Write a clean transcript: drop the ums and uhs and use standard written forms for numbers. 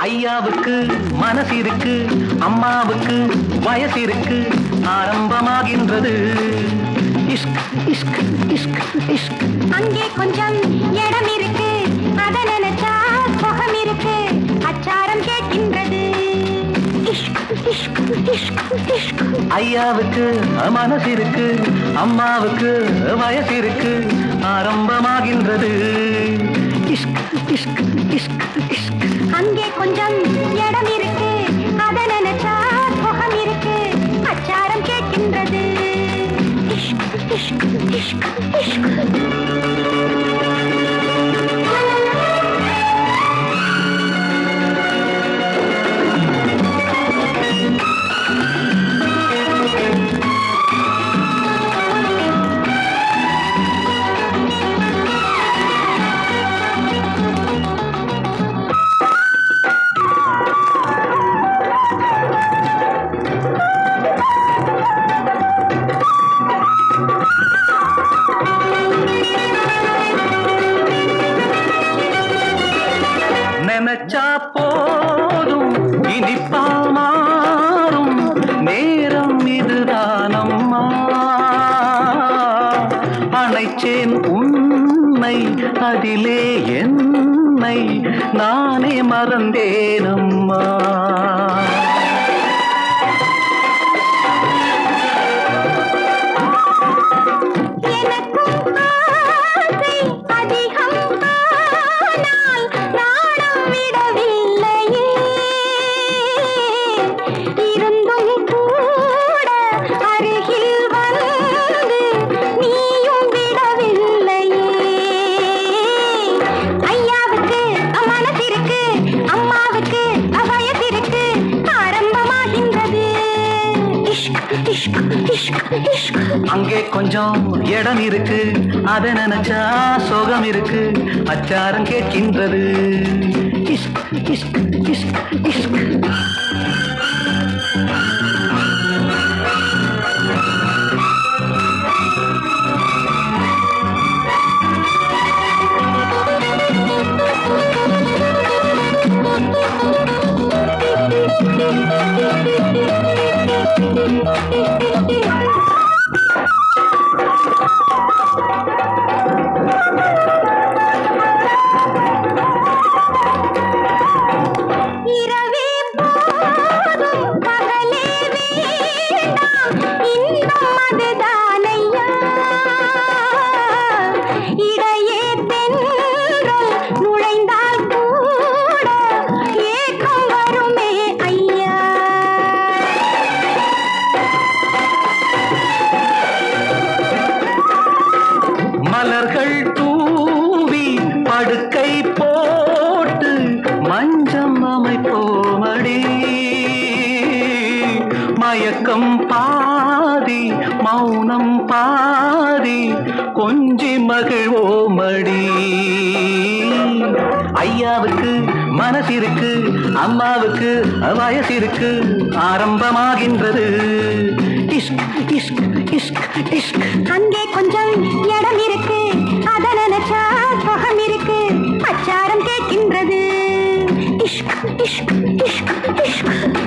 ஐயாவுக்கு மனசு இருக்கு, அம்மாவுக்கு வயசு இருக்கு, ஆரம்பமாகின்றது. இஷ்க் இஷ்க் இஷ்க் இஷ்க். அங்கே கொஞ்சம் இடம் இருக்கு, அத நினைச்சா சுகம் இருக்கு, அச்சாரம் கேட்கின்றது. இஷ்க் இஷ்க் இஷ்க் இஷ்க். ஐயாவுக்கு மனசு இருக்கு, அம்மாவுக்கு வயசு இருக்கு, ஆரம்பமாகின்றது. இஷ்க் இஷ்க் இஷ்க் இஷ்க். அங்கே கொஞ்சம் இடம் இருக்கு, அத நினைச்சா சுகம் இருக்கு, அச்சாரம் கேட்கின்றது. இஷ்க் இஷ்க் இஷ்க் இஷ்க். நினைச்சா போதும் இனிப்பா மாறும் நேரம் இதுதானம்மா. அணைச்சேன் உன்னை அதிலே என்னை நானே மறந்தேனம்மா. அங்கே கொஞ்சம் இடம் இருக்கு, அத நினைச்சா சோகம் இருக்கு, அச்சாரம் கேட்கின்றது. இஷ்க் இஷ்க் இஷ்க் இஷ்க். மலர்கள் தூவி படுக்கை போட்டு மஞ்சம் அமைப்போமடி. மயக்கம் பாதி மௌனம் பாதி கொஞ்சி மகிழ்வோமடி. ஐயாவுக்கு மனசு இருக்கு, அம்மாவுக்கு வயசு இருக்கு, ஆரம்பமாகின்றது. இஷ்க் இஷ்க் இஷ்க் இஷ்க். அங்கே கொஞ்சம் இடம் இருக்கு, அத நினைச்சா சுகம் இருக்கு, அச்சாரம் கேட்கின்றது. இஷ்க் இஷ்க் இஷ்க் இஷ்க்.